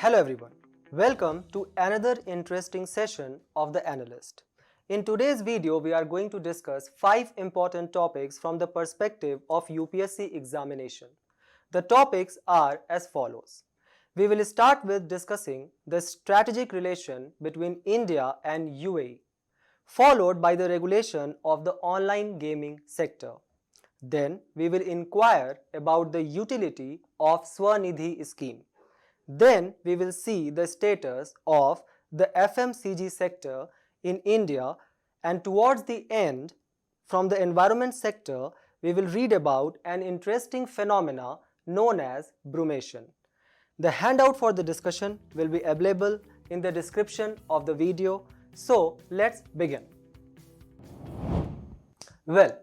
Hello everyone, welcome to another interesting session of the Analyst. In today's video, we are going to discuss 5 important topics from the perspective of UPSC examination. The topics are as follows. We will start with discussing the strategic relation between India and UAE, followed by the regulation of the online gaming sector. Then we will inquire about the utility of SVANidhi scheme. Then we will see the status of the FMCG sector in India, and towards the end, from the environment sector, we will read about an interesting phenomena known as BRUMATION. The handout for the discussion will be available in the description of the video. So let's begin. Well,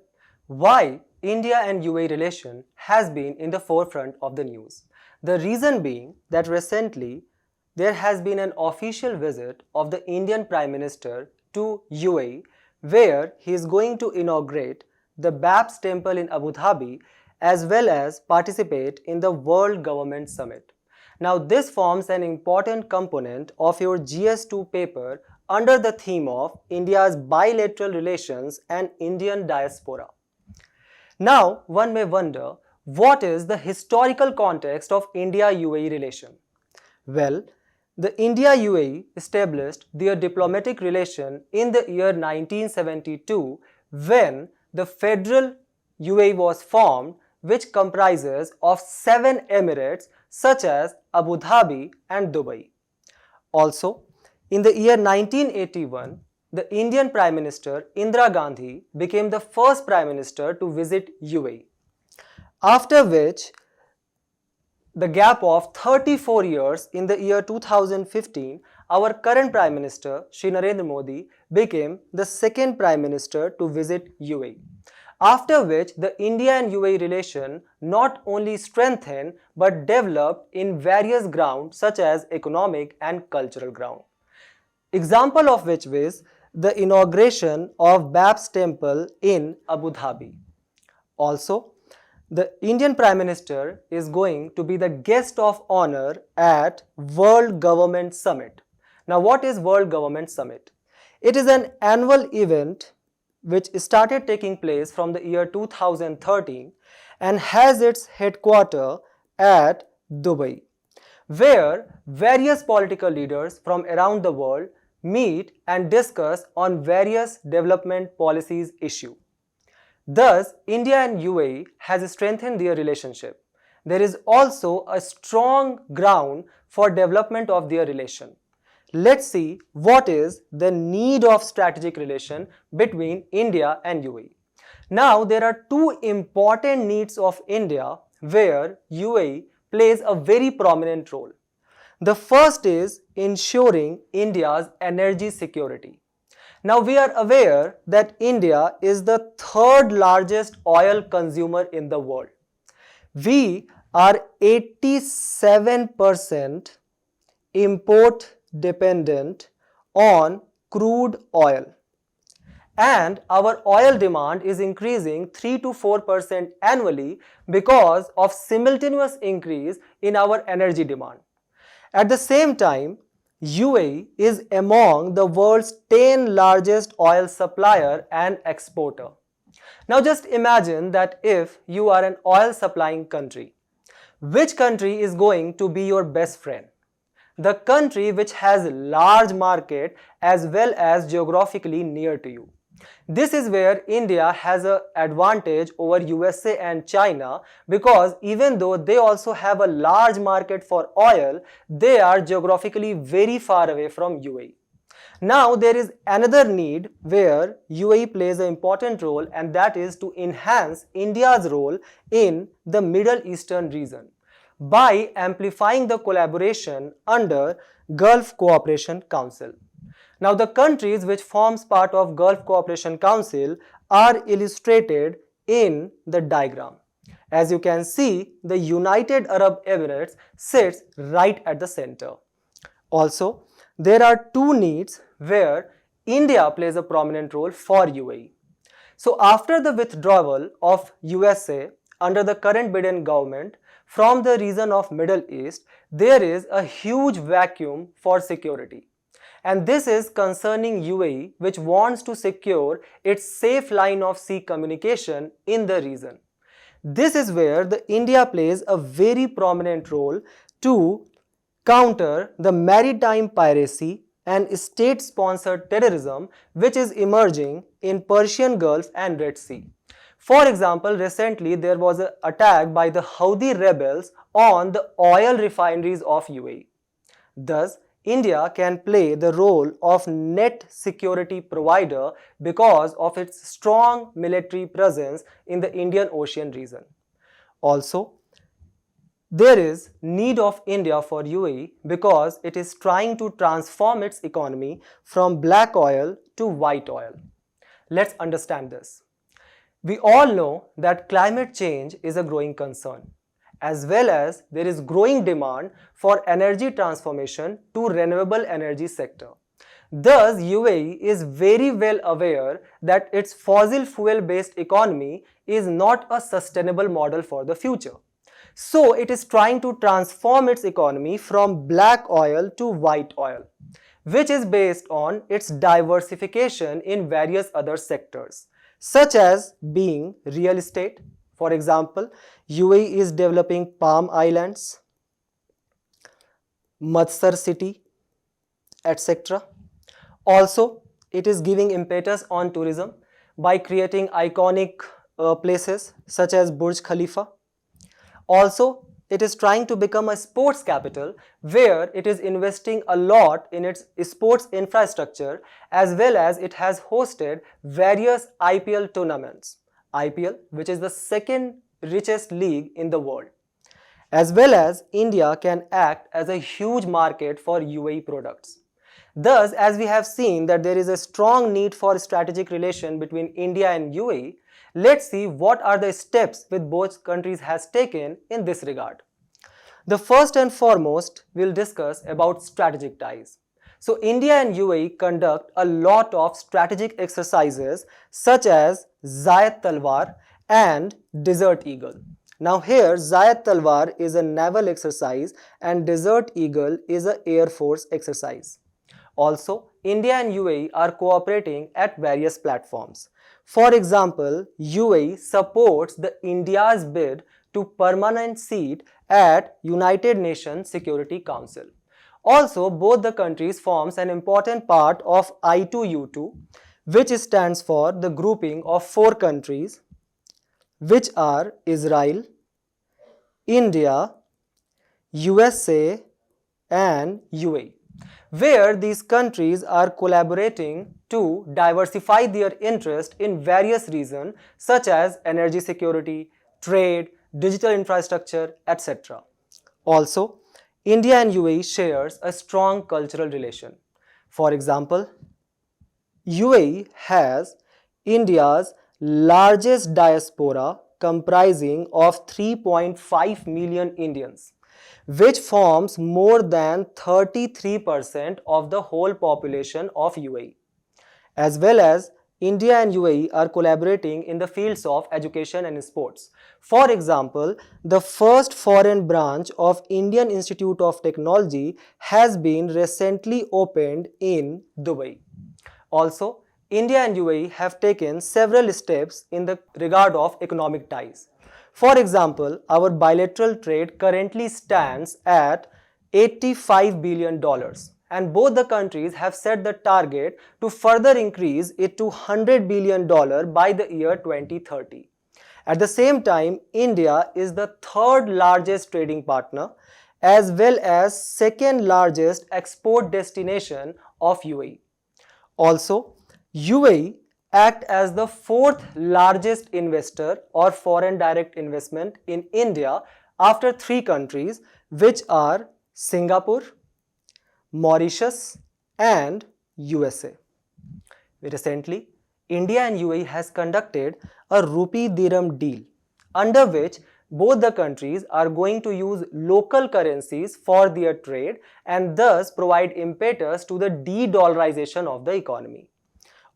why India and UAE relation has been in the forefront of the news? The reason being that recently there has been an official visit of the Indian Prime Minister to UAE, where he is going to inaugurate the BAPS temple in Abu Dhabi as well as participate in the World Government Summit. Now this forms an important component of your GS2 paper under the theme of India's bilateral relations and Indian diaspora. Now one may wonder, what is the historical context of India-UAE relation? Well, the India-UAE established their diplomatic relation in the year 1972 when the federal UAE was formed, which comprises of 7 emirates such as Abu Dhabi and Dubai. Also, in the year 1981, the Indian Prime Minister Indira Gandhi became the first Prime Minister to visit UAE. After which, the gap of 34 years in the year 2015, our current Prime Minister, Shri Narendra Modi, became the second Prime Minister to visit UAE. After which, the India and UAE relation not only strengthened but developed in various grounds such as economic and cultural ground. Example of which was the inauguration of BAPS temple in Abu Dhabi. Also, the Indian Prime Minister is going to be the guest of honor at World Government Summit. Now what is World Government Summit? It is an annual event which started taking place from the year 2013 and has its headquarters at Dubai, where various political leaders from around the world meet and discuss on various development policies issue. Thus, India and UAE has strengthened their relationship. There is also a strong ground for development of their relation. Let's see what is the need of strategic relation between India and UAE. Now, there are 2 important needs of India where UAE plays a very prominent role. The first is ensuring India's energy security. Now we are aware that India is the 3rd largest oil consumer in the world. We are 87% import dependent on crude oil, and our oil demand is increasing 3 to 4% annually because of simultaneous increase in our energy demand. At the same time, UAE is among the world's 10 largest oil supplier and exporter. Now just imagine that if you are an oil supplying country, which country is going to be your best friend? The country which has large market as well as geographically near to you. This is where India has an advantage over USA and China, because even though they also have a large market for oil, they are geographically very far away from UAE. Now there is another need where UAE plays an important role, and that is to enhance India's role in the Middle Eastern region by amplifying the collaboration under Gulf Cooperation Council. Now the countries which forms part of Gulf Cooperation Council are illustrated in the diagram. As you can see, the United Arab Emirates sits right at the center. Also, there are 2 needs where India plays a prominent role for UAE. So after the withdrawal of USA under the current Biden government from the region of Middle East, there is a huge vacuum for security. And this is concerning UAE, which wants to secure its safe line of sea communication in the region. This is where the India plays a very prominent role to counter the maritime piracy and state-sponsored terrorism which is emerging in Persian Gulf and Red Sea. For example, recently there was an attack by the Houthi rebels on the oil refineries of UAE. Thus, India can play the role of net security provider because of its strong military presence in the Indian Ocean region. Also, there is need of India for UAE because it is trying to transform its economy from black oil to white oil. Let's understand this. We all know that climate change is a growing concern, as well as there is growing demand for energy transformation to renewable energy sector. Thus, UAE is very well aware that its fossil fuel based economy is not a sustainable model for the future. So, it is trying to transform its economy from black oil to white oil, which is based on its diversification in various other sectors, such as being real estate. For example, UAE is developing Palm Islands, Matsar City, etc. Also, it is giving impetus on tourism by creating iconic places such as Burj Khalifa. Also, it is trying to become a sports capital where it is investing a lot in its sports infrastructure, as well as it has hosted various IPL tournaments. IPL, which is the second richest league in the world. As well as India can act as a huge market for UAE products. Thus, as we have seen that there is a strong need for strategic relation between India and UAE, let's see what are the steps which both countries has taken in this regard. The first and foremost, we'll discuss about strategic ties. So, India and UAE conduct a lot of strategic exercises such as Zayat Talwar and Desert Eagle. Now here, Zayat Talwar is a naval exercise and Desert Eagle is an air force exercise. Also, India and UAE are cooperating at various platforms. For example, UAE supports the India's bid to permanent seat at United Nations Security Council. Also, both the countries forms an important part of I2U2, which stands for the grouping of 4 countries, which are Israel, India, USA and UAE, where these countries are collaborating to diversify their interest in various regions such as energy security, trade, digital infrastructure, etc. Also, India and UAE shares a strong cultural relation. For example, UAE has India's largest diaspora comprising of 3.5 million Indians, which forms more than 33% of the whole population of UAE. As well as India and UAE are collaborating in the fields of education and sports. For example, the first foreign branch of Indian Institute of Technology has been recently opened in Dubai. Also, India and UAE have taken several steps in the regard of economic ties. For example, our bilateral trade currently stands at $85 billion. And both the countries have set the target to further increase it to $100 billion by the year 2030. At the same time, India is the 3rd largest trading partner as well as 2nd largest export destination of UAE. Also, UAE act as the 4th largest investor or foreign direct investment in India after 3 countries, which are Singapore, Mauritius and USA. Recently, India and UAE has conducted a rupee dirham deal, under which both the countries are going to use local currencies for their trade and thus provide impetus to the de-dollarization of the economy.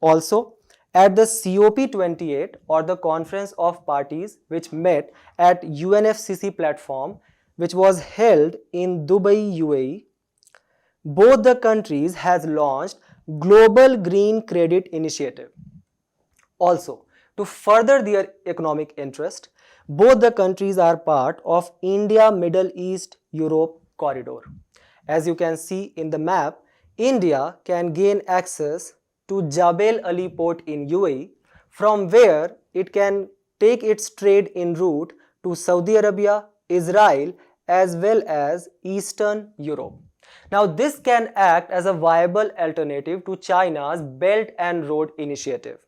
Also, At the COP28 or the Conference of Parties which met at UNFCCC platform which was held in Dubai, UAE, both the countries has launched Global Green Credit Initiative. Also, to further their economic interest, both the countries are part of India Middle East Europe corridor. As you can see in the map, India can gain access to Jebel Ali port in UAE, from where it can take its trade en route to Saudi Arabia, Israel as well as Eastern Europe. Now this can act as a viable alternative to China's Belt and Road Initiative.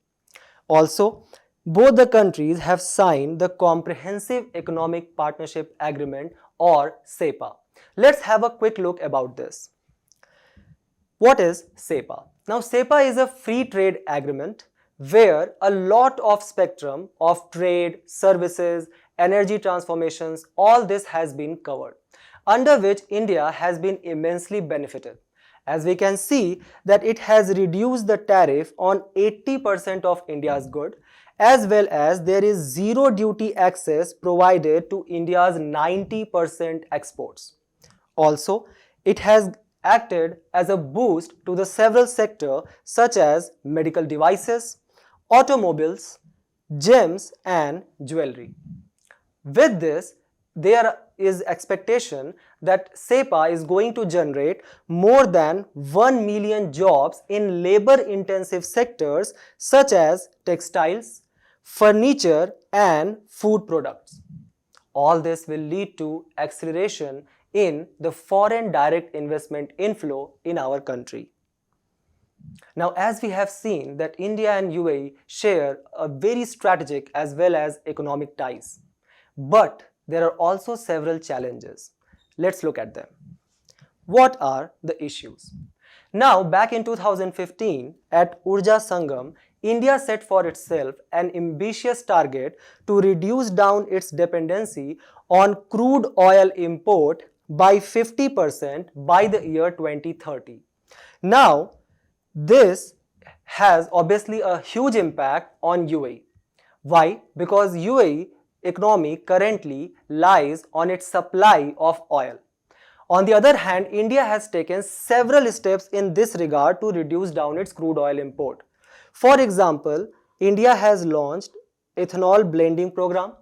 Also, both the countries have signed the Comprehensive Economic Partnership Agreement or CEPA. Let's have a quick look about this. What is CEPA? Now CEPA is a free trade agreement where a lot of spectrum of trade, services, energy transformations, all this has been covered, under which India has been immensely benefited. As we can see that it has reduced the tariff on 80% of India's good, as well as there is zero duty access provided to India's 90% exports. Also, it has acted as a boost to the several sectors such as medical devices, automobiles, gems and jewelry. With this, there is expectation that CEPA is going to generate more than 1 million jobs in labor-intensive sectors such as textiles, furniture and food products. All this will lead to acceleration in the foreign direct investment inflow in our country. Now, as we have seen that India and UAE share a very strategic as well as economic ties, but there are also several challenges. Let's look at them. What are the issues? Now, back in 2015 at Urja Sangam, India set for itself an ambitious target to reduce down its dependency on crude oil import by 50% by the year 2030. Now, this has obviously a huge impact on UAE. Why? Because UAE economy currently lies on its supply of oil. On the other hand, India has taken several steps in this regard to reduce down its crude oil import. For example, India has launched ethanol blending program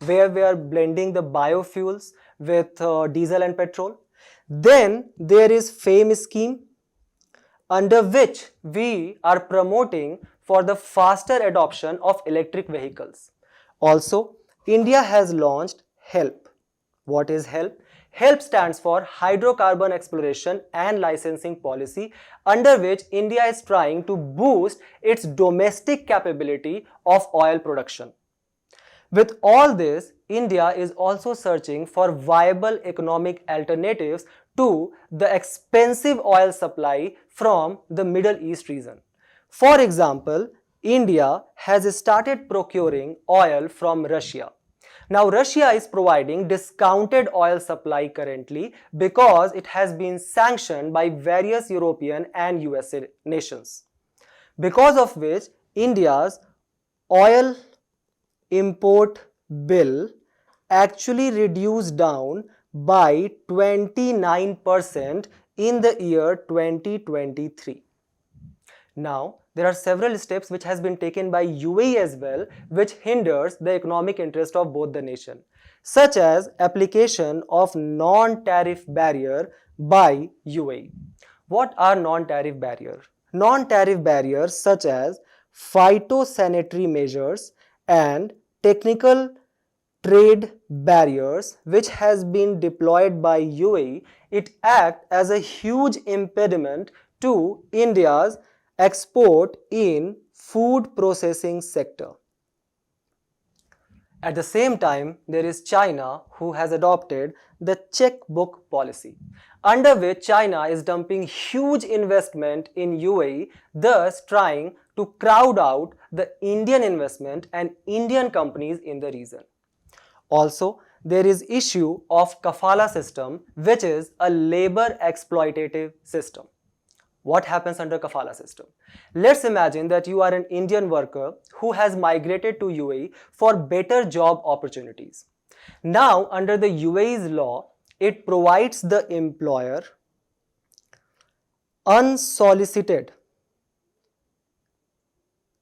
where we are blending the biofuels with diesel and petrol. Then there is FAME scheme under which we are promoting for the faster adoption of electric vehicles. Also, India has launched HELP. What is HELP? HELP stands for Hydrocarbon Exploration and Licensing Policy, under which India is trying to boost its domestic capability of oil production. With all this, India is also searching for viable economic alternatives to the expensive oil supply from the Middle East region. For example, India has started procuring oil from Russia. Now, Russia is providing discounted oil supply currently because it has been sanctioned by various European and USA nations, because of which India's oil import bill actually reduced down by 29% in the year 2023. Now, there are several steps which has been taken by UAE as well, which hinders the economic interest of both the nation, such as application of non-tariff barrier by UAE. What are non-tariff barriers? Non-tariff barriers such as phytosanitary measures and technical trade barriers which has been deployed by UAE, it acts as a huge impediment to India's export in food processing sector. At the same time, there is China who has adopted the checkbook policy, under which China is dumping huge investment in UAE, thus trying to crowd out the Indian investment and Indian companies in the region. Also, there is issue of kafala system, which is a labor exploitative system. What happens under kafala system? Let's imagine that you are an Indian worker who has migrated to UAE for better job opportunities. Now, under the UAE's law, it provides the employer unsolicited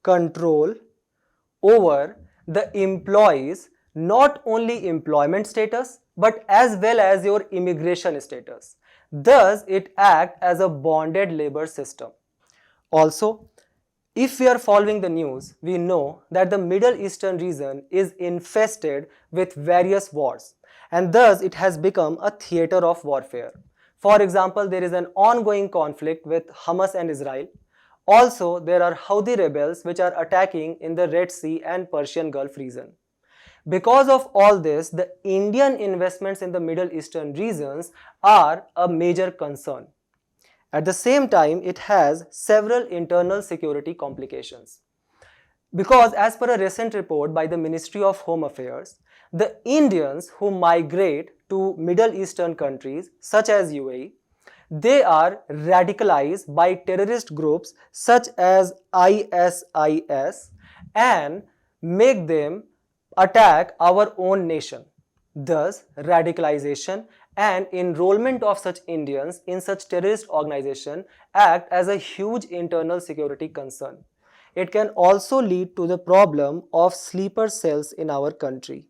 control over the employee's not only employment status but as well as your immigration status. Thus, it acts as a bonded labor system. Also, if we are following the news, we know that the Middle Eastern region is infested with various wars, and thus it has become a theater of warfare. For example, there is an ongoing conflict with Hamas and Israel. Also, there are Houthi rebels which are attacking in the Red Sea and Persian Gulf region. Because of all this, the Indian investments in the Middle Eastern regions are a major concern. At the same time, it has several internal security complications. Because as per a recent report by the Ministry of Home Affairs, the Indians who migrate to Middle Eastern countries such as UAE, they are radicalized by terrorist groups such as ISIS and make them attack our own nation. Thus, radicalization and enrollment of such Indians in such terrorist organizations act as a huge internal security concern. It can also lead to the problem of sleeper cells in our country.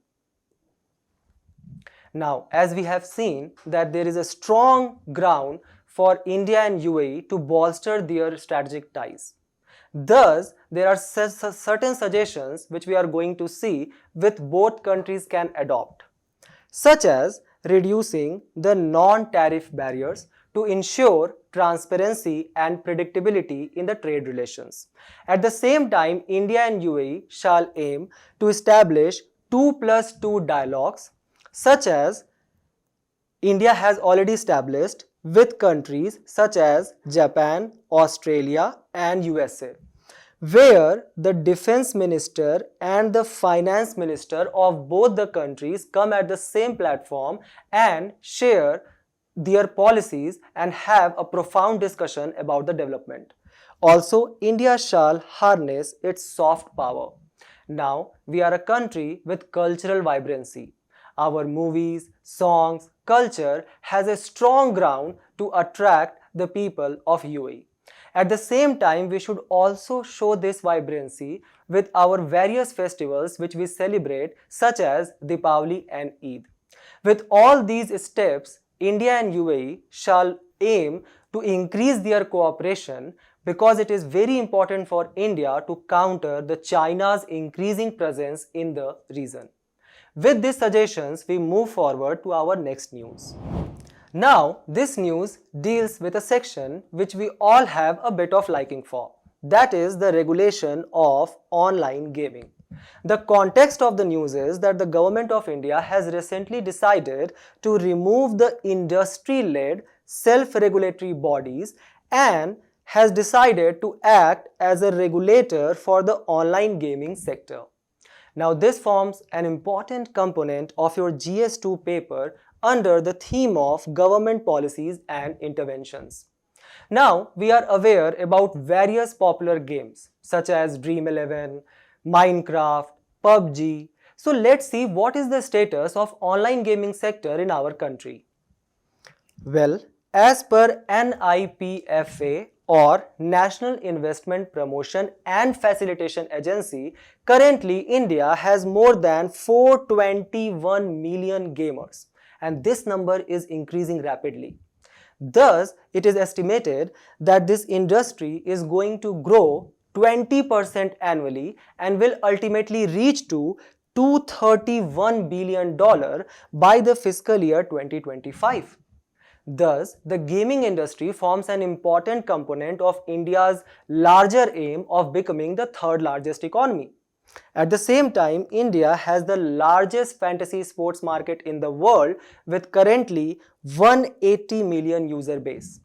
Now, as we have seen that there is a strong ground for India and UAE to bolster their strategic ties. Thus, there are certain suggestions which we are going to see with both countries can adopt, such as reducing the non-tariff barriers to ensure transparency and predictability in the trade relations. At the same time, India and UAE shall aim to establish 2+2 dialogues, such as India has already established with countries such as Japan, Australia and USA, where the defense minister and the finance minister of both the countries come at the same platform and share their policies and have a profound discussion about the development. Also, India shall harness its soft power. Now, we are a country with cultural vibrancy. Our movies, songs, culture has a strong ground to attract the people of UAE. At the same time, we should also show this vibrancy with our various festivals which we celebrate, such as Deepavali and Eid. With all these steps, India and UAE shall aim to increase their cooperation because it is very important for India to counter the China's increasing presence in the region. With these suggestions, we move forward to our next news. Now, this news deals with a section which we all have a bit of liking for. That is the regulation of online gaming. The context of the news is that the government of India has recently decided to remove the industry-led self-regulatory bodies and has decided to act as a regulator for the online gaming sector. Now, this forms an important component of your GS2 paper under the theme of government policies and interventions. Now, we are aware about various popular games such as Dream 11, Minecraft, PUBG. So, let's see what is the status of online gaming sector in our country. Well, as per NIPFA or National Investment Promotion and Facilitation Agency, currently India has more than 421 million gamers, and this number is increasing rapidly. Thus, it is estimated that this industry is going to grow 20% annually and will ultimately reach to $231 billion by the fiscal year 2025. Thus, the gaming industry forms an important component of India's larger aim of becoming the third largest economy. At the same time, India has the largest fantasy sports market in the world with currently 180 million user base.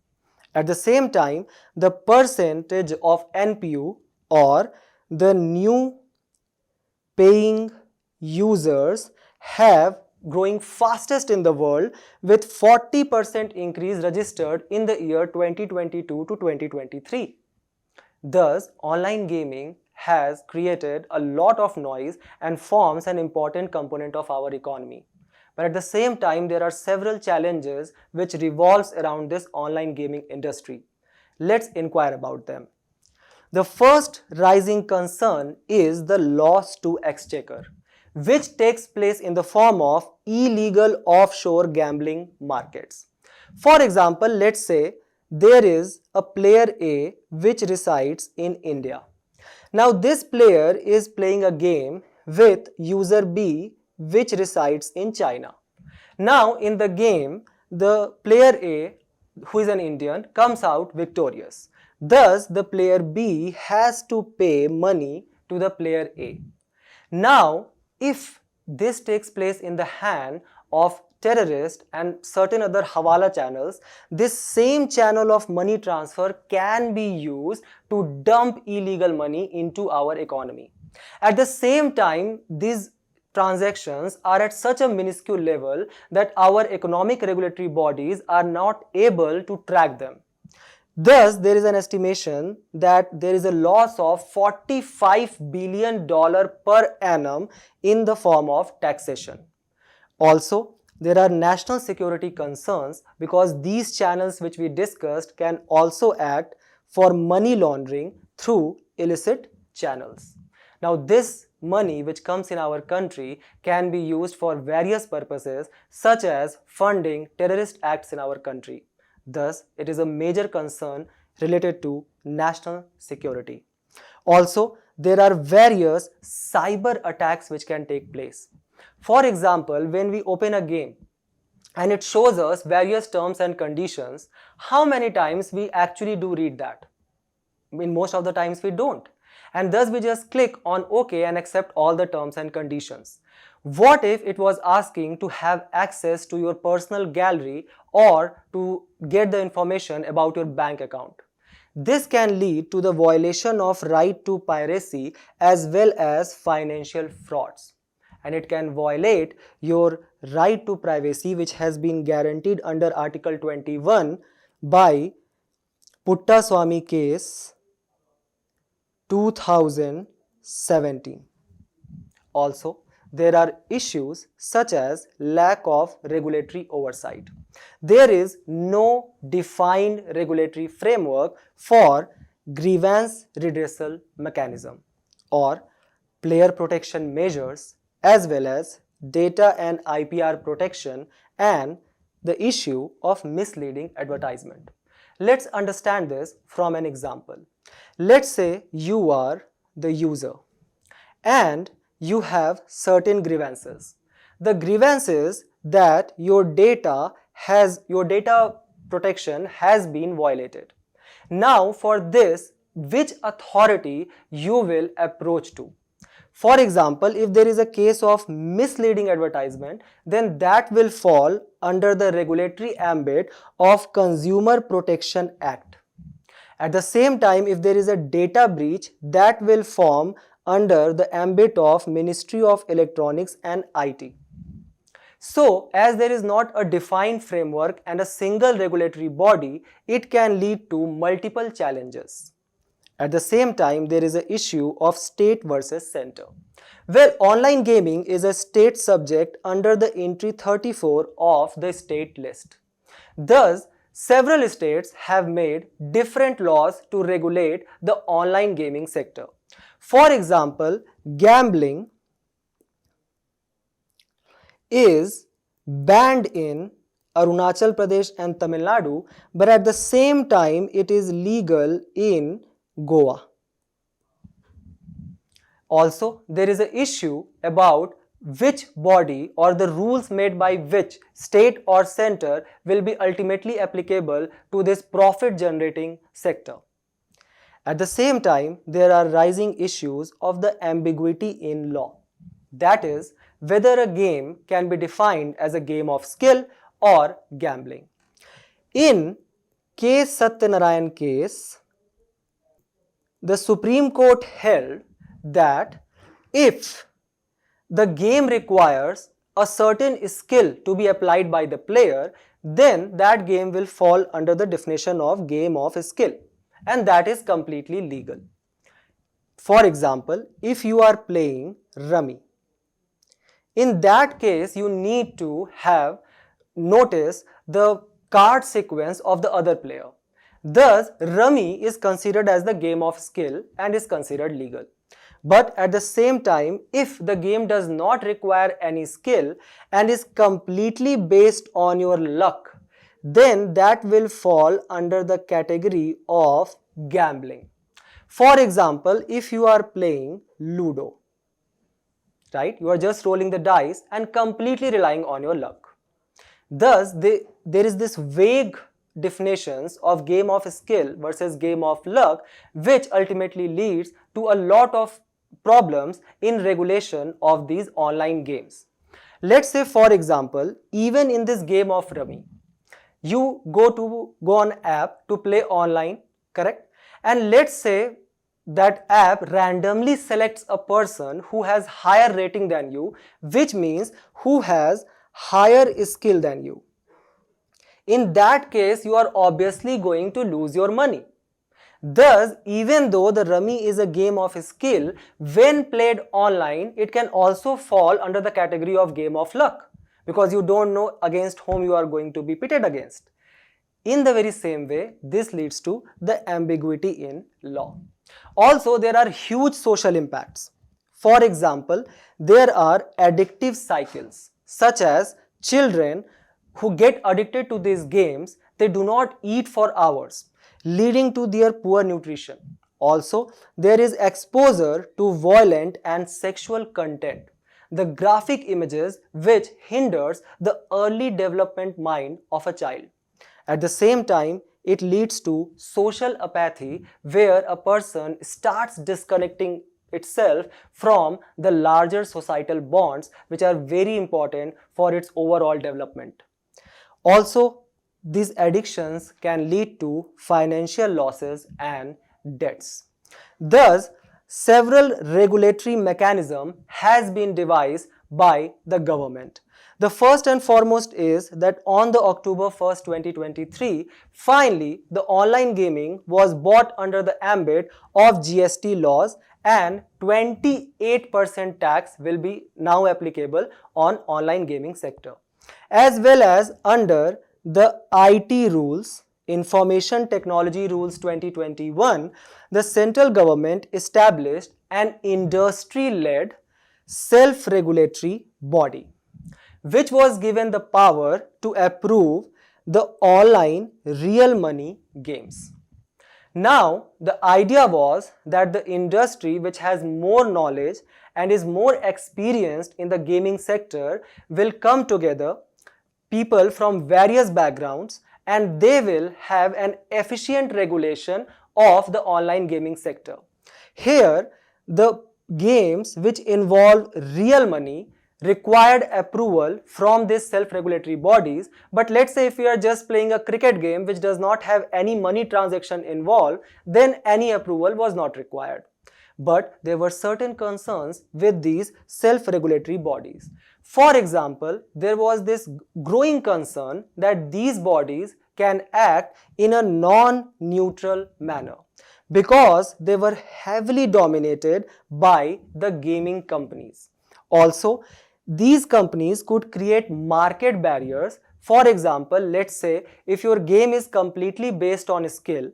At the same time, the percentage of NPU or the new paying users have growing fastest in the world with 40% increase registered in the year 2022 to 2023. Thus, online gaming has created a lot of noise and forms an important component of our economy. But at the same time, there are several challenges which revolves around this online gaming industry. Let's inquire about them. The first rising concern is the loss to exchequer, which takes place in the form of illegal offshore gambling markets. For example, let's say there is a player A which resides in India. Now this player is playing a game with user B which resides in China. Now in the game, the player A, who is an Indian, comes out victorious. Thus, the player B has to pay money to the player A. Now, if this takes place in the hand of terrorists and certain other hawala channels, this same channel of money transfer can be used to dump illegal money into our economy. At the same time, these transactions are at such a minuscule level that our economic regulatory bodies are not able to track them. Thus, there is an estimation that there is a loss of $45 billion per annum in the form of taxation. Also, there are national security concerns because these channels which we discussed can also act for money laundering through illicit channels. Now, this money which comes in our country can be used for various purposes such as funding terrorist acts in our country. Thus, it is a major concern related to national security. Also, there are various cyber attacks which can take place. For example, when we open a game and it shows us various terms and conditions, how many times we actually do read that? In most of the times we don't. And thus we just click on OK and accept all the terms and conditions. What if it was asking to have access to your personal gallery or to get the information about your bank account? This can lead to the violation of right to piracy as well as financial frauds. And it can violate your right to privacy which has been guaranteed under Article 21 by Puttaswamy case 2017. Also, there are issues such as lack of regulatory oversight. There is no defined regulatory framework for grievance redressal mechanism or player protection measures as well as data and IPR protection and the issue of misleading advertisement. Let's understand this from an example. Let's say you are the user and you have certain grievances. The grievance is that your data protection has been violated. Now for this, which authority you will approach to? For example, if there is a case of misleading advertisement, then that will fall under the regulatory ambit of Consumer Protection Act. At the same time, if there is a data breach, that will form under the ambit of Ministry of Electronics and IT. So, as there is not a defined framework and a single regulatory body, it can lead to multiple challenges. At the same time, there is an issue of state versus center. Well, online gaming is a state subject under the entry 34 of the state list. Thus, several states have made different laws to regulate the online gaming sector. For example, gambling is banned in Arunachal Pradesh and Tamil Nadu, but at the same time it is legal in Goa. Also, there is an issue about which body or the rules made by which state or center will be ultimately applicable to this profit generating sector. At the same time, there are rising issues of the ambiguity in law. That is, whether a game can be defined as a game of skill or gambling. In K. Satyanarayan case, the Supreme Court held that if the game requires a certain skill to be applied by the player, then that game will fall under the definition of game of skill, and that is completely legal. For example, if you are playing Rummy, in that case you need to have notice the card sequence of the other player. Thus, Rummy is considered as the game of skill and is considered legal. But at the same time, if the game does not require any skill and is completely based on your luck, then that will fall under the category of gambling. For example, if you are playing Ludo, right, you are just rolling the dice and completely relying on your luck. Thus, there is this vague definitions of game of skill versus game of luck, which ultimately leads to a lot of problems in regulation of these online games. Let's say, for example, even in this game of Rummy, you go on app to play online, correct? And let's say that app randomly selects a person who has higher rating than you, which means who has higher skill than you. In that case, you are obviously going to lose your money. Thus, even though the Rummy is a game of skill, when played online, it can also fall under the category of game of luck, because you don't know against whom you are going to be pitted against. In the very same way, this leads to the ambiguity in law. Also, there are huge social impacts. For example, there are addictive cycles, such as children who get addicted to these games, they do not eat for hours, leading to their poor nutrition. Also, there is exposure to violent and sexual content, the graphic images which hinders the early development mind of a child. At the same time, it leads to social apathy, where a person starts disconnecting itself from the larger societal bonds which are very important for its overall development. Also, these addictions can lead to financial losses and debts. Thus, several regulatory mechanisms has been devised by the government. The first and foremost is that on the October 1st, 2023, finally the online gaming was brought under the ambit of GST laws, and 28% tax will be now applicable on online gaming sector. As well as under the IT rules, Information Technology Rules 2021, the central government established an industry-led self-regulatory body, which was given the power to approve the online real money games. Now, the idea was that the industry which has more knowledge and is more experienced in the gaming sector will come together, people from various backgrounds, and they will have an efficient regulation of the online gaming sector. Here, the games which involve real money required approval from these self-regulatory bodies, but let's say if you are just playing a cricket game which does not have any money transaction involved, then any approval was not required. But there were certain concerns with these self-regulatory bodies. For example, there was this growing concern that these bodies can act in a non-neutral manner because they were heavily dominated by the gaming companies. Also, these companies could create market barriers. For example, let's say if your game is completely based on skill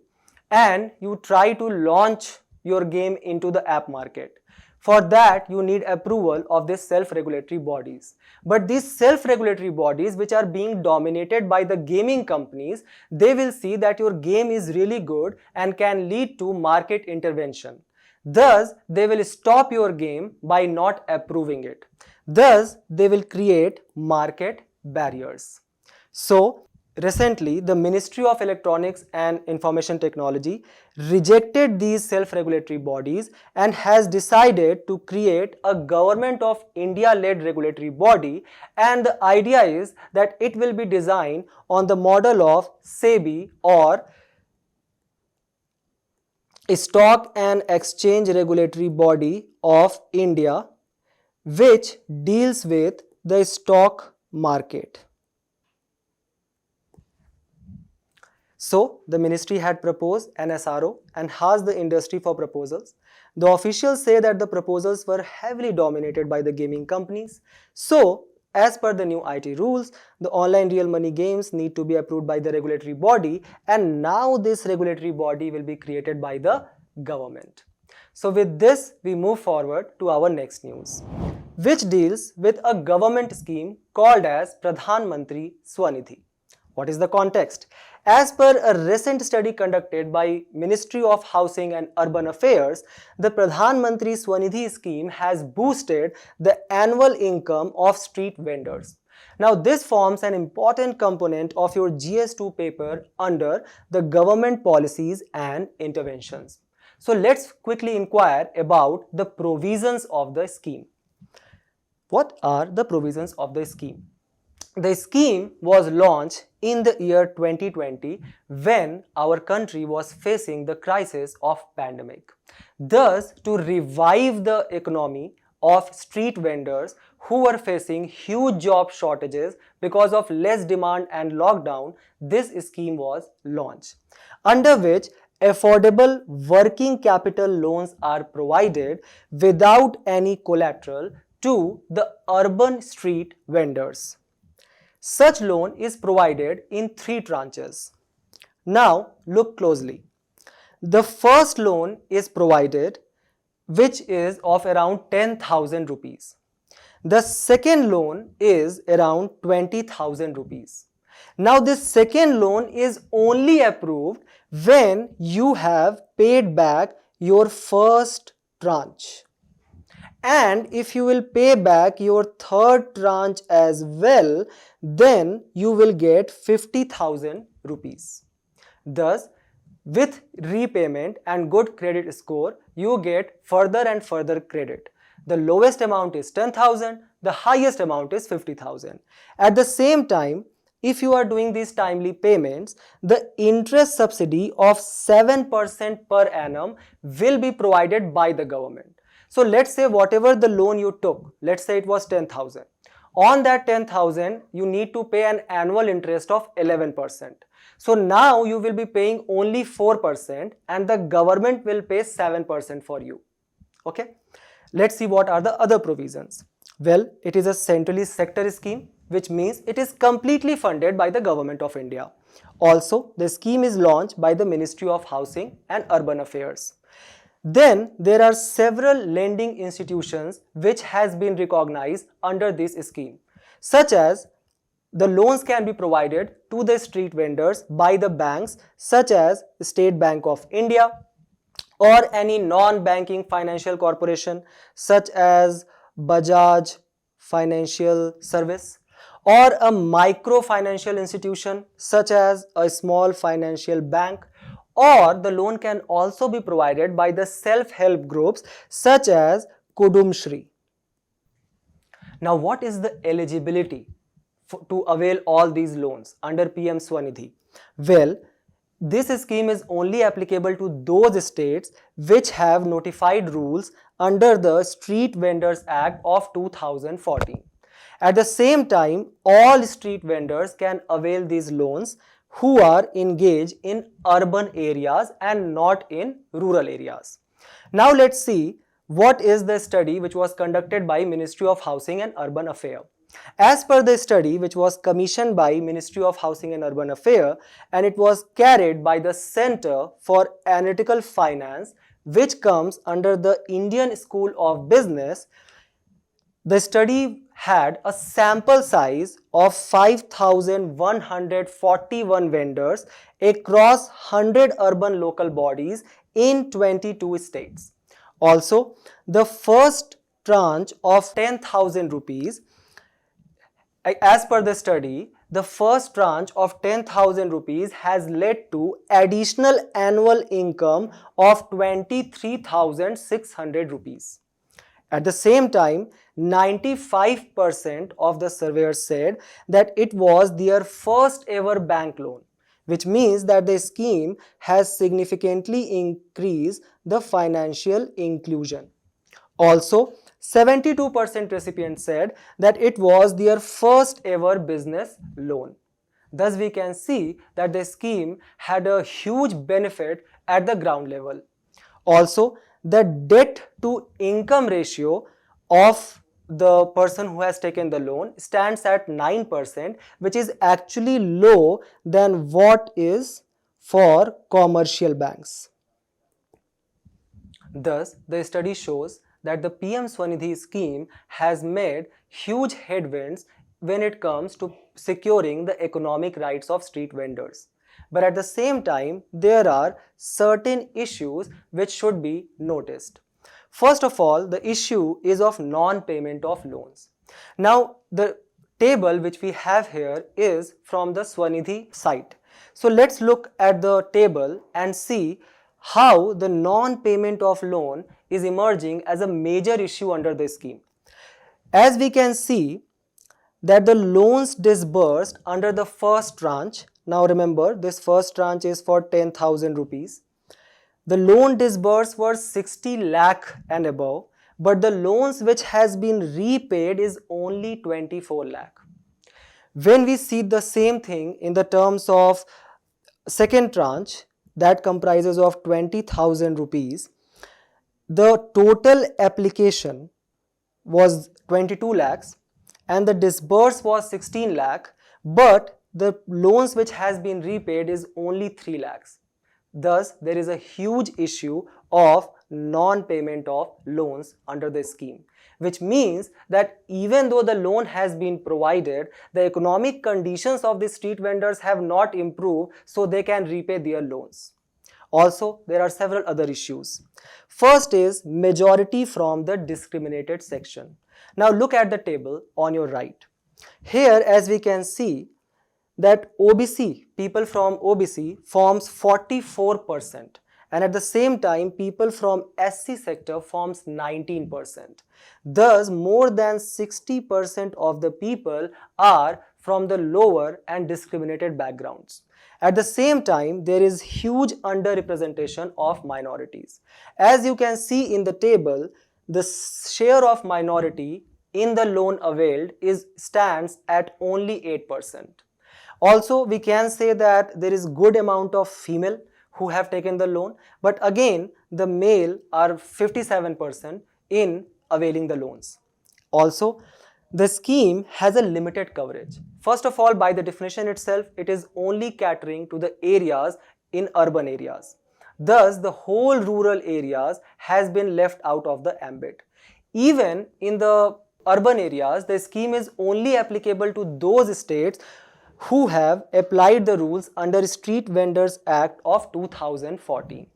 and you try to launch your game into the app market. For that, you need approval of these self-regulatory bodies. But these self-regulatory bodies, which are being dominated by the gaming companies, they will see that your game is really good and can lead to market intervention. Thus, they will stop your game by not approving it. Thus, they will create market barriers. So, recently, the Ministry of Electronics and Information Technology rejected these self-regulatory bodies and has decided to create a Government of India-led regulatory body, and the idea is that it will be designed on the model of SEBI, or Stock and Exchange Regulatory Body of India, which deals with the stock market. So, the ministry had proposed an SRO and asked the industry for proposals. The officials say that the proposals were heavily dominated by the gaming companies. So, as per the new IT rules, the online real money games need to be approved by the regulatory body, and now this regulatory body will be created by the government. So with this, we move forward to our next news, which deals with a government scheme called as Pradhan Mantri SVANidhi. What is the context? As per a recent study conducted by Ministry of Housing and Urban Affairs, the Pradhan Mantri SVANidhi scheme has boosted the annual income of street vendors. Now this forms an important component of your GS2 paper under the government policies and interventions. So let's quickly inquire about the provisions of the scheme. What are the provisions of the scheme? The scheme was launched in the year 2020 when our country was facing the crisis of pandemic. Thus, to revive the economy of street vendors who were facing huge job shortages because of less demand and lockdown, this scheme was launched, under which affordable working capital loans are provided without any collateral to the urban street vendors. Such loan is provided in 3 tranches. Now look closely. The first loan is provided, which is of around 10,000 rupees. The second loan is around 20,000 rupees. Now this second loan is only approved when you have paid back your first tranche. And if you will pay back your third tranche as well, then you will get 50,000 rupees. Thus, with repayment and good credit score, you get further and further credit. The lowest amount is 10,000, the highest amount is 50,000. At the same time, if you are doing these timely payments, the interest subsidy of 7% per annum will be provided by the government. So let's say whatever the loan you took, let's say it was 10,000. On that 10,000, you need to pay an annual interest of 11%. So now you will be paying only 4% and the government will pay 7% for you. Okay. Let's see what are the other provisions. Well, it is a centrally sector scheme, which means it is completely funded by the Government of India. Also, the scheme is launched by the Ministry of Housing and Urban Affairs. Then there are several lending institutions which has been recognized under this scheme, such as the loans can be provided to the street vendors by the banks such as State Bank of India or any non-banking financial corporation such as Bajaj Financial Service, or a micro-financial institution such as a small financial bank, or the loan can also be provided by the self-help groups such as Kudumshri. Now, what is the eligibility to avail all these loans under PM SVANidhi? Well, this scheme is only applicable to those states which have notified rules under the Street Vendors Act of 2014. At the same time, all street vendors can avail these loans who are engaged in urban areas and not in rural areas. Now let's see what is the study which was conducted by Ministry of Housing and Urban Affairs. As per the study which was commissioned by Ministry of Housing and Urban Affairs, and it was carried by the Center for Analytical Finance, which comes under the Indian School of Business, the study had a sample size of 5,141 vendors across 100 urban local bodies in 22 states. Also, the first tranche of 10,000 rupees, as per the study, the first tranche of 10,000 rupees has led to additional annual income of 23,600 rupees. At the same time, 95% of the surveyors said that it was their first ever bank loan, which means that the scheme has significantly increased the financial inclusion. Also, 72% recipients said that it was their first ever business loan. Thus, we can see that the scheme had a huge benefit at the ground level. Also, the debt to income ratio of the person who has taken the loan stands at 9%, which is actually low than what is for commercial banks. Thus, the study shows that the PM SVANidhi scheme has made huge headwinds when it comes to securing the economic rights of street vendors. But at the same time, there are certain issues which should be noticed. First of all, the issue is of non-payment of loans. Now, the table which we have here is from the SVANidhi site. So let's look at the table and see how the non-payment of loan is emerging as a major issue under the scheme. As we can see that the loans disbursed under the first tranche, now remember this first tranche is for 10,000 rupees. The loan disbursed were 60 lakh and above, but the loans which has been repaid is only 24 lakh. When we see the same thing in the terms of second tranche, that comprises of 20,000 rupees, the total application was 22 lakhs and the disburse was 16 lakh, but the loans which has been repaid is only 3 lakhs. Thus, there is a huge issue of non-payment of loans under the scheme, which means that even though the loan has been provided, the economic conditions of the street vendors have not improved so they can repay their loans. Also, there are several other issues. First is majority from the discriminated section. Now look at the table on your right. Here, as we can see, that OBC, people from OBC forms 44%, and at the same time people from SC sector forms 19%. Thus, more than 60% of the people are from the lower and discriminated backgrounds. At the same time, there is huge underrepresentation of minorities. As you can see in the table, the share of minority in the loan availed stands at only 8%. Also, we can say that there is good amount of female who have taken the loan, but again the male are 57% in availing the loans. Also, the scheme has a limited coverage. First of all, by the definition itself, it is only catering to the areas in urban areas. Thus, the whole rural areas has been left out of the ambit. Even in the urban areas, the scheme is only applicable to those states who have applied the rules under Street Vendors Act of 2014.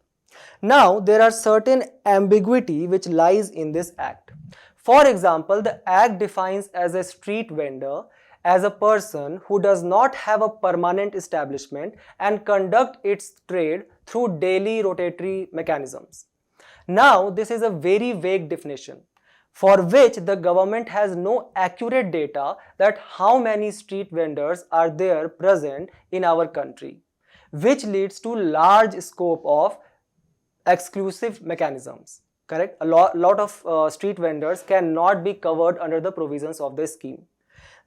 Now, there are certain ambiguity which lies in this act. For example, the act defines as a street vendor as a person who does not have a permanent establishment and conduct its trade through daily rotatory mechanisms. Now, this is a very vague definition, for which the government has no accurate data that how many street vendors are there present in our country, which leads to large scope of exclusive mechanisms. Correct? A lot of street vendors cannot be covered under the provisions of the scheme.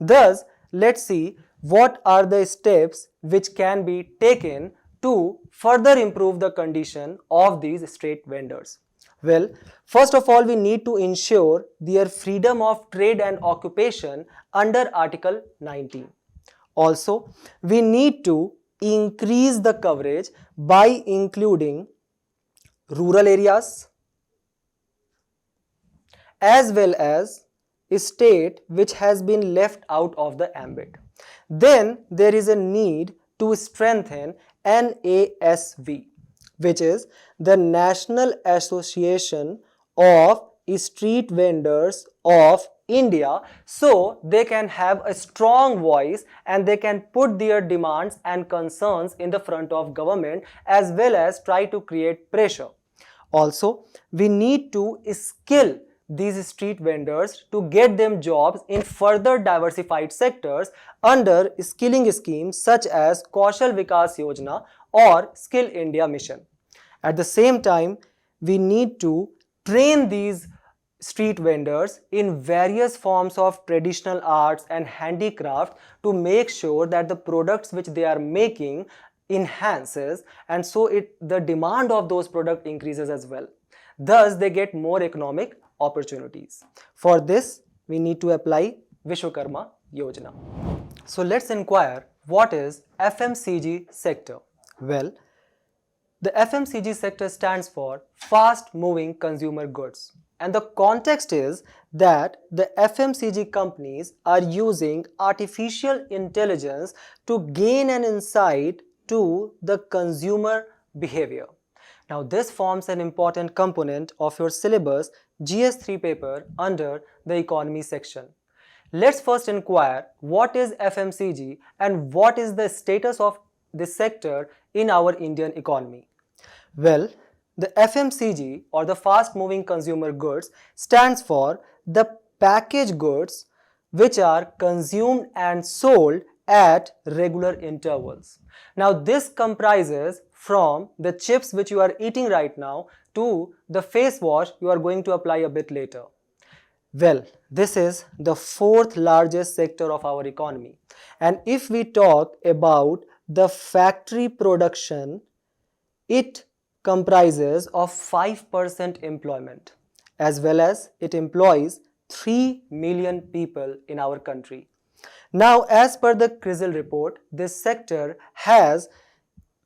Thus, let's see what are the steps which can be taken to further improve the condition of these street vendors. Well, first of all, we need to ensure their freedom of trade and occupation under Article 19. Also, we need to increase the coverage by including rural areas as well as a state which has been left out of the ambit. Then there is a need to strengthen NASV, which is the National Association of Street Vendors of India, so they can have a strong voice and they can put their demands and concerns in the front of government as well as try to create pressure. Also, we need to skill these street vendors to get them jobs in further diversified sectors under skilling schemes such as Kaushal Vikas Yojana or Skill India Mission. At the same time, we need to train these street vendors in various forms of traditional arts and handicraft to make sure that the products which they are making enhances, and so the demand of those products increases as well. Thus, they get more economic opportunities. For this, we need to apply Vishwakarma Yojana. So let's inquire, what is FMCG sector? Well, the FMCG sector stands for fast moving consumer goods. And the context is that the FMCG companies are using artificial intelligence to gain an insight to the consumer behavior. Now, this forms an important component of your syllabus GS3 paper under the economy section. Let's first inquire, what is FMCG and what is the status of this sector in our Indian economy? Well, the FMCG, or the fast moving consumer goods, stands for the packaged goods which are consumed and sold at regular intervals. Now, this comprises from the chips which you are eating right now to the face wash you are going to apply a bit later. Well, this is the fourth largest sector of our economy. And if we talk about the factory production, it comprises of 5% employment, as well as it employs 3 million people in our country. Now, as per the CRISIL report, this sector has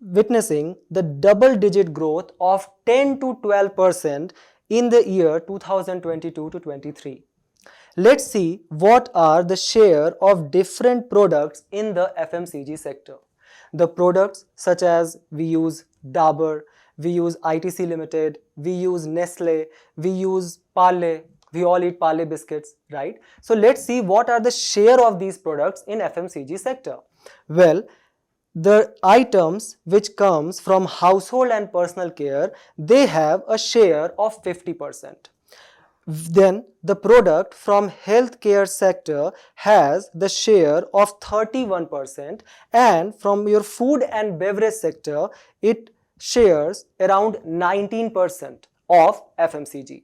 witnessing the double-digit growth of 10 to 12% in the year 2022 to 23. Let's see what are the share of different products in the FMCG sector. The products such as we use Dabur, we use ITC Limited, we use Nestle, we use Parle, we all eat Parle biscuits, right? So let's see what are the share of these products in FMCG sector. Well, the items which comes from household and personal care, they have a share of 50%. Then the product from healthcare sector has the share of 31%, and from your food and beverage sector, it shares around 19% of FMCG.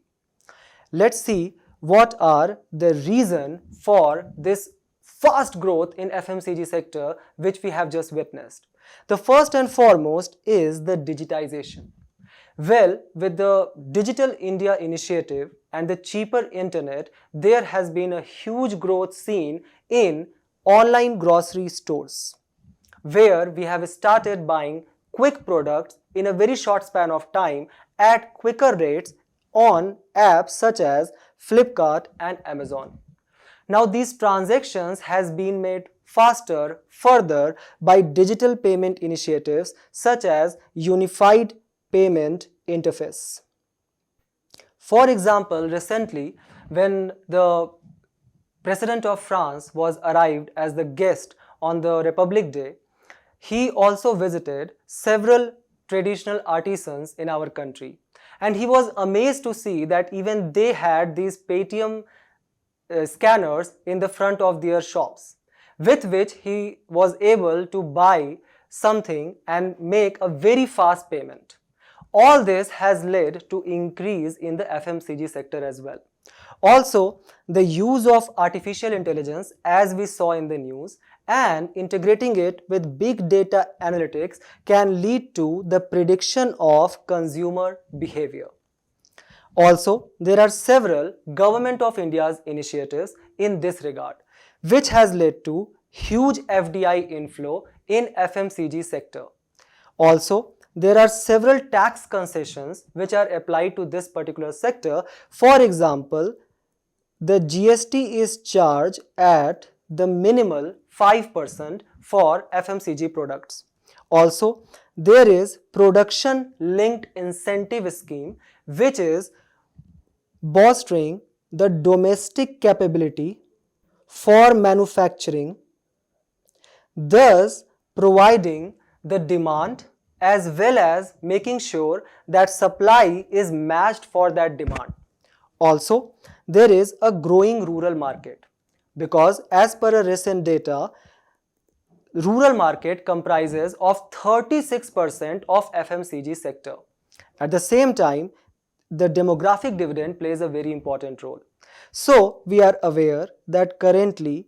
Let's see what are the reason for this fast growth in FMCG sector which we have just witnessed. The first and foremost is the digitization. Well, with the Digital India initiative and the cheaper internet, there has been a huge growth seen in online grocery stores, where we have started buying quick products in a very short span of time at quicker rates on apps such as Flipkart and Amazon. Now, these transactions has been made faster further by digital payment initiatives such as Unified Payment Interface. For example, recently when the President of France was arrived as the guest on the Republic Day, he also visited several traditional artisans in our country, and he was amazed to see that even they had these Paytm scanners in the front of their shops, with which he was able to buy something and make a very fast payment. All this has led to increase in the FMCG sector as well. Also, the use of artificial intelligence, as we saw in the news, and integrating it with big data analytics can lead to the prediction of consumer behavior. Also, there are several Government of India's initiatives in this regard, which has led to huge FDI inflow in FMCG sector. Also, there are several tax concessions which are applied to this particular sector. For example, the GST is charged at the minimal 5% for FMCG products. Also, there is production linked incentive scheme which is bolstering the domestic capability for manufacturing, thus providing the demand as well as making sure that supply is matched for that demand. Also, there is a growing rural market, because as per a recent data, rural market comprises of 36% of FMCG sector. At the same time, the demographic dividend plays a very important role. So we are aware that currently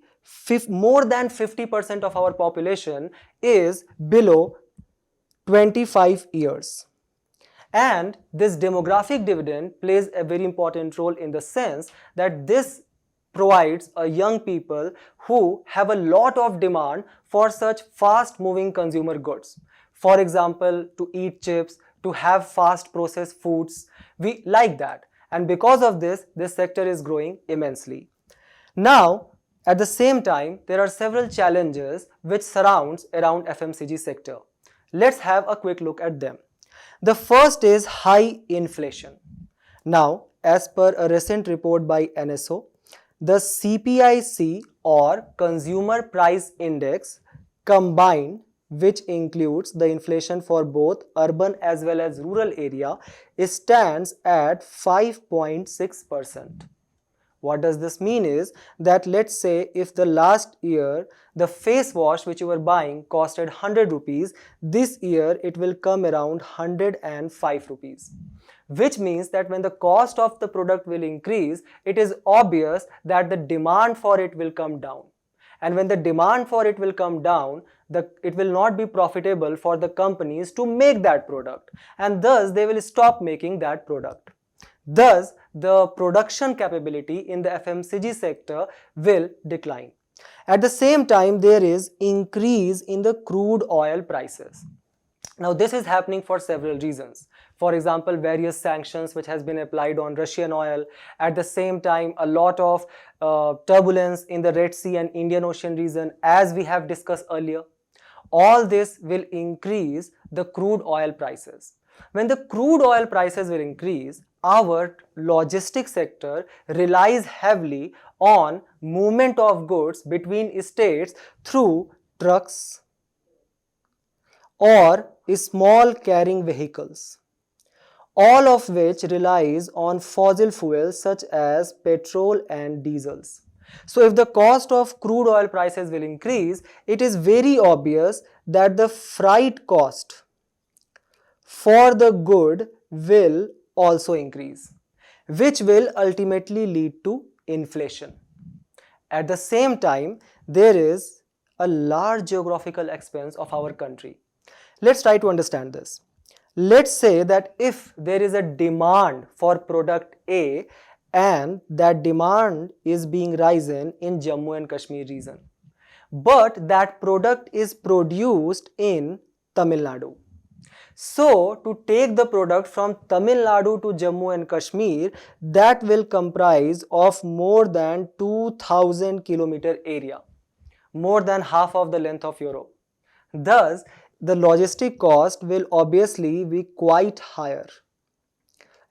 more than 50% of our population is below 25 years. And this demographic dividend plays a very important role in the sense that this provides a young people who have a lot of demand for such fast moving consumer goods. For example, to eat chips, to have fast processed foods, we like that. And because of this sector is growing immensely. Now, at the same time, there are several challenges which surrounds around FMCG sector. Let's have a quick look at them. The first is high inflation. Now, as per a recent report by NSO, the CPIC or Consumer Price Index combined, which includes the inflation for both urban as well as rural area, stands at 5.6%. What does this mean is that let's say if the last year the face wash which you were buying costed 100 rupees, this year it will come around 105 rupees. Which means that when the cost of the product will increase, it is obvious that the demand for it will come down. And when the demand for it will come down, it will not be profitable for the companies to make that product, and thus they will stop making that product. Thus, the production capability in the FMCG sector will decline. At the same time, there is increase in the crude oil prices. Now, this is happening for several reasons. For example, various sanctions which has been applied on Russian oil. At the same time, a lot of turbulence in the Red Sea and Indian Ocean region, as we have discussed earlier. All this will increase the crude oil prices. When the crude oil prices will increase, our logistics sector relies heavily on movement of goods between states through trucks or small carrying vehicles, all of which relies on fossil fuels such as petrol and diesels. So if the cost of crude oil prices will increase, it is very obvious that the freight cost for the good will also increase, which will ultimately lead to inflation. At the same time, there is a large geographical expanse of our country. Let's try to understand this. Let's say that if there is a demand for product A and that demand is being risen in Jammu and Kashmir region, but that product is produced in Tamil Nadu. So, to take the product from Tamil Nadu to Jammu and Kashmir, that will comprise of more than 2000 kilometer area, more than half of the length of Europe. Thus, the logistic cost will obviously be quite higher.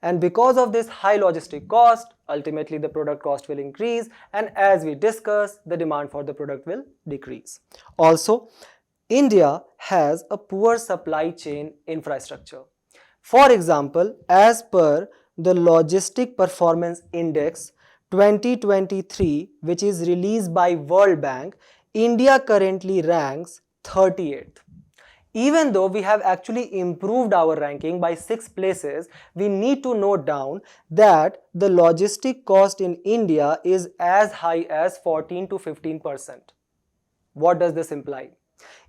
And because of this high logistic cost, ultimately the product cost will increase, and as we discussed, the demand for the product will decrease. Also, India has a poor supply chain infrastructure. For example, as per the Logistic Performance Index 2023, which is released by World Bank, India currently ranks 38th. Even though we have actually improved our ranking by 6 places, we need to note down that the logistic cost in India is as high as 14 to 15%. What does this imply?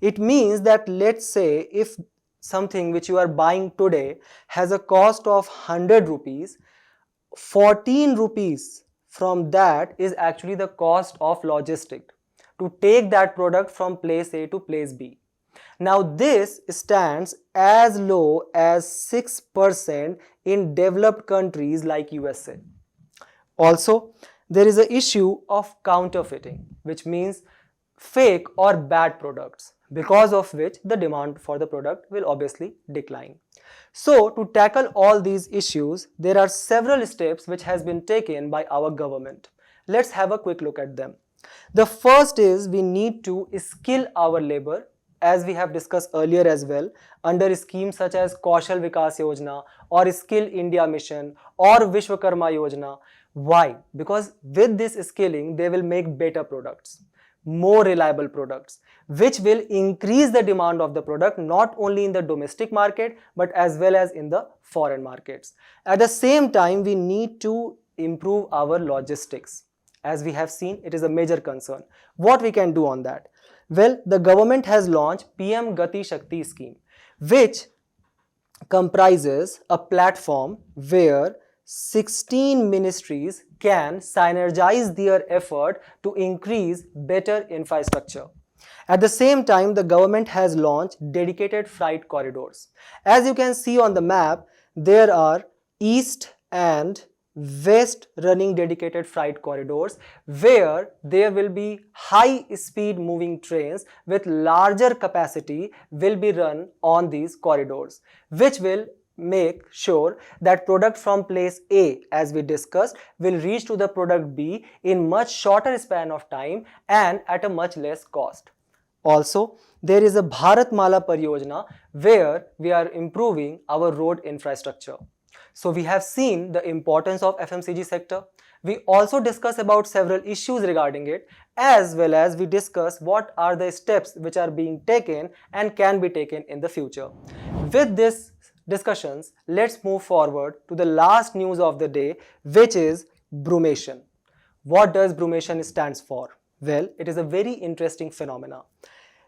It means that let's say if something which you are buying today has a cost of 100 rupees, 14 rupees from that is actually the cost of logistic to take that product from place A to place B. Now this stands as low as 6% in developed countries like USA. Also, there is an issue of counterfeiting, which means fake or bad products, because of which the demand for the product will obviously decline. So to tackle all these issues, there are several steps which has been taken by our government. Let's have a quick look at them. The first is we need to skill our labor, as we have discussed earlier as well, under schemes such as Kaushal Vikas Yojana or Skill India Mission or Vishwakarma Yojana. Why? Because with this skilling, they will make better products. more reliable products, which will increase the demand of the product not only in the domestic market but as well as in the foreign markets. At the same time, we need to improve our logistics. As we have seen, it is a major concern. What we can do on that? Well, the government has launched PM Gati Shakti scheme, which comprises a platform where 16 ministries can synergize their effort to increase better infrastructure. At the same time, the government has launched dedicated freight corridors. As you can see on the map, there are east and west running dedicated freight corridors where there will be high speed moving trains with larger capacity will be run on these corridors, which will make sure that product from place A, as we discussed, will reach to the product B in much shorter span of time and at a much less cost. Also, there is a Bharat Mala Pariyojana where we are improving our road infrastructure. So we have seen the importance of FMCG sector. We also discuss about several issues regarding it, as well as we discuss what are the steps which are being taken and can be taken in the future. With these discussions, let's move forward to the last news of the day, which is brumation. What does brumation stands for? Well, it is a very interesting phenomena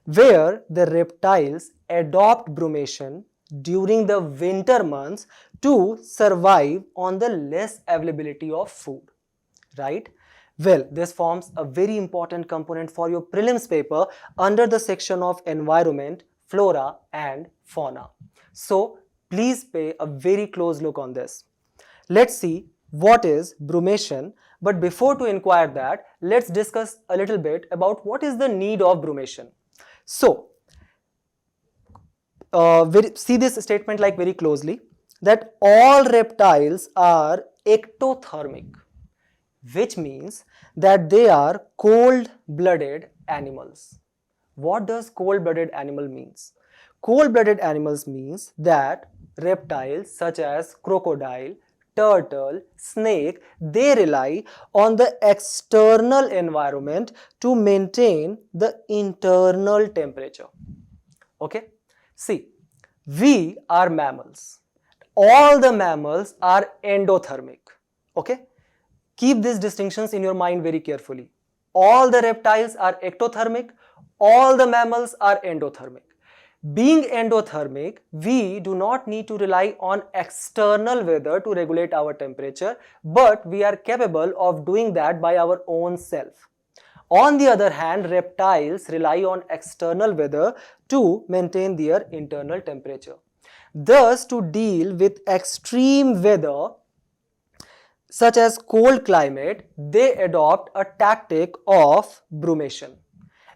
where the reptiles adopt brumation during the winter months to survive on the less availability of food, right? Well, this forms a very important component for your prelims paper under the section of environment, flora and fauna. So please pay a very close look on this. Let's see what is brumation, but before to inquire that, let's discuss a little bit about what is the need of brumation. So, see this statement like very closely, that all reptiles are ectothermic, which means that they are cold-blooded animals. What does cold-blooded animal means? Cold-blooded animals means that reptiles such as crocodile, turtle, snake, they rely on the external environment to maintain the internal temperature. Okay? See, we are mammals. All the mammals are endothermic. Okay? Keep these distinctions in your mind very carefully. All the reptiles are ectothermic. All the mammals are endothermic. Being endothermic, we do not need to rely on external weather to regulate our temperature, but we are capable of doing that by our own self. On the other hand, reptiles rely on external weather to maintain their internal temperature. Thus, to deal with extreme weather such as cold climate, they adopt a tactic of brumation,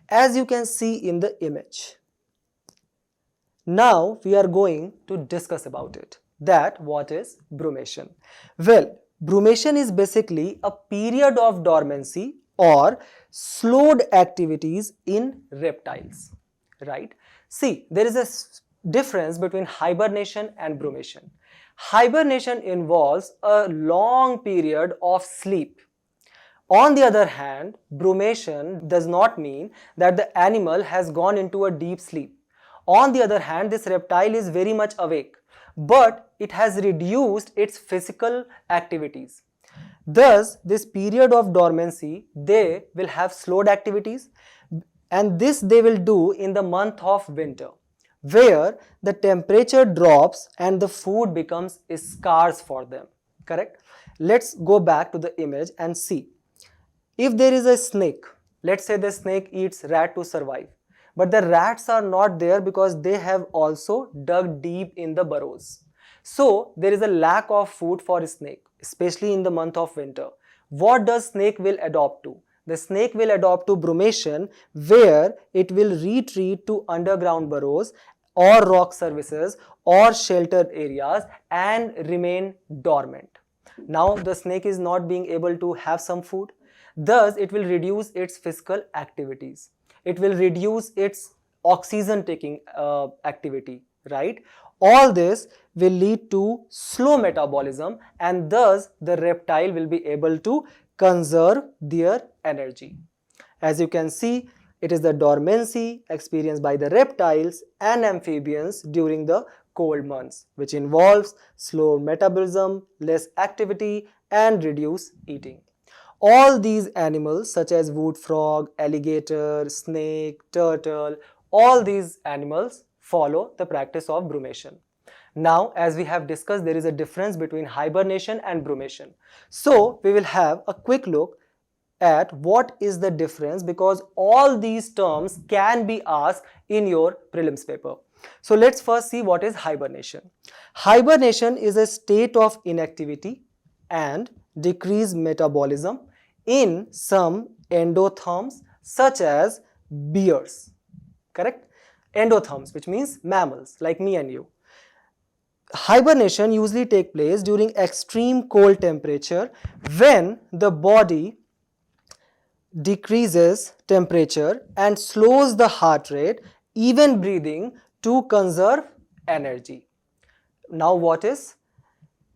as you can see in the image. Now we are going to discuss about it, that what is brumation. Well, brumation is basically a period of dormancy or slowed activities in reptiles, right? See, there is a difference between hibernation and brumation. Hibernation involves a long period of sleep. On the other hand, brumation does not mean that the animal has gone into a deep sleep. On the other hand, this reptile is very much awake, but it has reduced its physical activities. Thus, this period of dormancy, they will have slowed activities, and this they will do in the month of winter, where the temperature drops and the food becomes scarce for them, correct? Let's go back to the image and see. If there is a snake, let's say the snake eats rat to survive, but the rats are not there because they have also dug deep in the burrows. So there is a lack of food for a snake, especially in the month of winter. What does snake will adopt to? The snake will adopt to brumation, where it will retreat to underground burrows or rock surfaces or sheltered areas and remain dormant. Now the snake is not being able to have some food. Thus it will reduce its physical activities. It will reduce its oxygen taking activity, right? All this will lead to slow metabolism, and thus the reptile will be able to conserve their energy. As you can see, it is the dormancy experienced by the reptiles and amphibians during the cold months, which involves slow metabolism, less activity, and reduced eating. All these animals such as wood frog, alligator, snake, turtle, all these animals follow the practice of brumation. Now, as we have discussed, there is a difference between hibernation and brumation. So, we will have a quick look at what is the difference, because all these terms can be asked in your prelims paper. So, let's first see what is hibernation. Hibernation is a state of inactivity and decreased metabolism in some endotherms such as bears. Correct? Endotherms, which means mammals like me and you. Hibernation usually takes place during extreme cold temperature when the body decreases temperature and slows the heart rate, even breathing, to conserve energy. Now, what is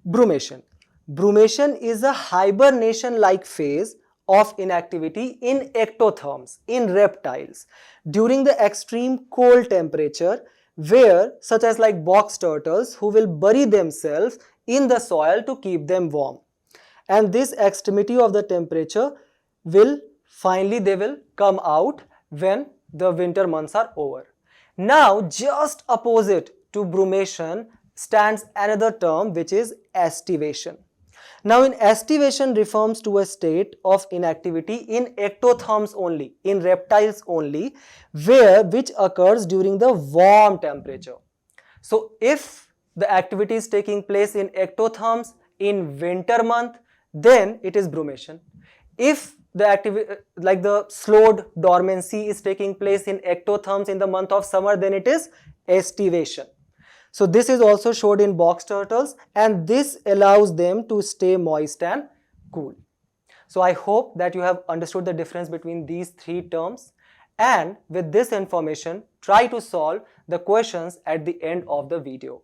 brumation? Brumation is a hibernation-like phase of inactivity in ectotherms, in reptiles, during the extreme cold temperature, where such as like box turtles who will bury themselves in the soil to keep them warm. And this extremity of the temperature will finally they will come out when the winter months are over. Now, just opposite to brumation stands another term, which is estivation. Now, in estivation refers to a state of inactivity in ectotherms only, in reptiles only, which occurs during the warm temperature. So, if the activity is taking place in ectotherms in winter month, then it is brumation. If the activity like the slowed dormancy is taking place in ectotherms in the month of summer, then it is estivation. So this is also showed in box turtles, and this allows them to stay moist and cool. So I hope that you have understood the difference between these three terms, and with this information, try to solve the questions at the end of the video.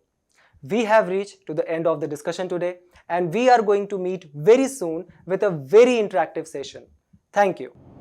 We have reached to the end of the discussion today, and we are going to meet very soon with a very interactive session. Thank you.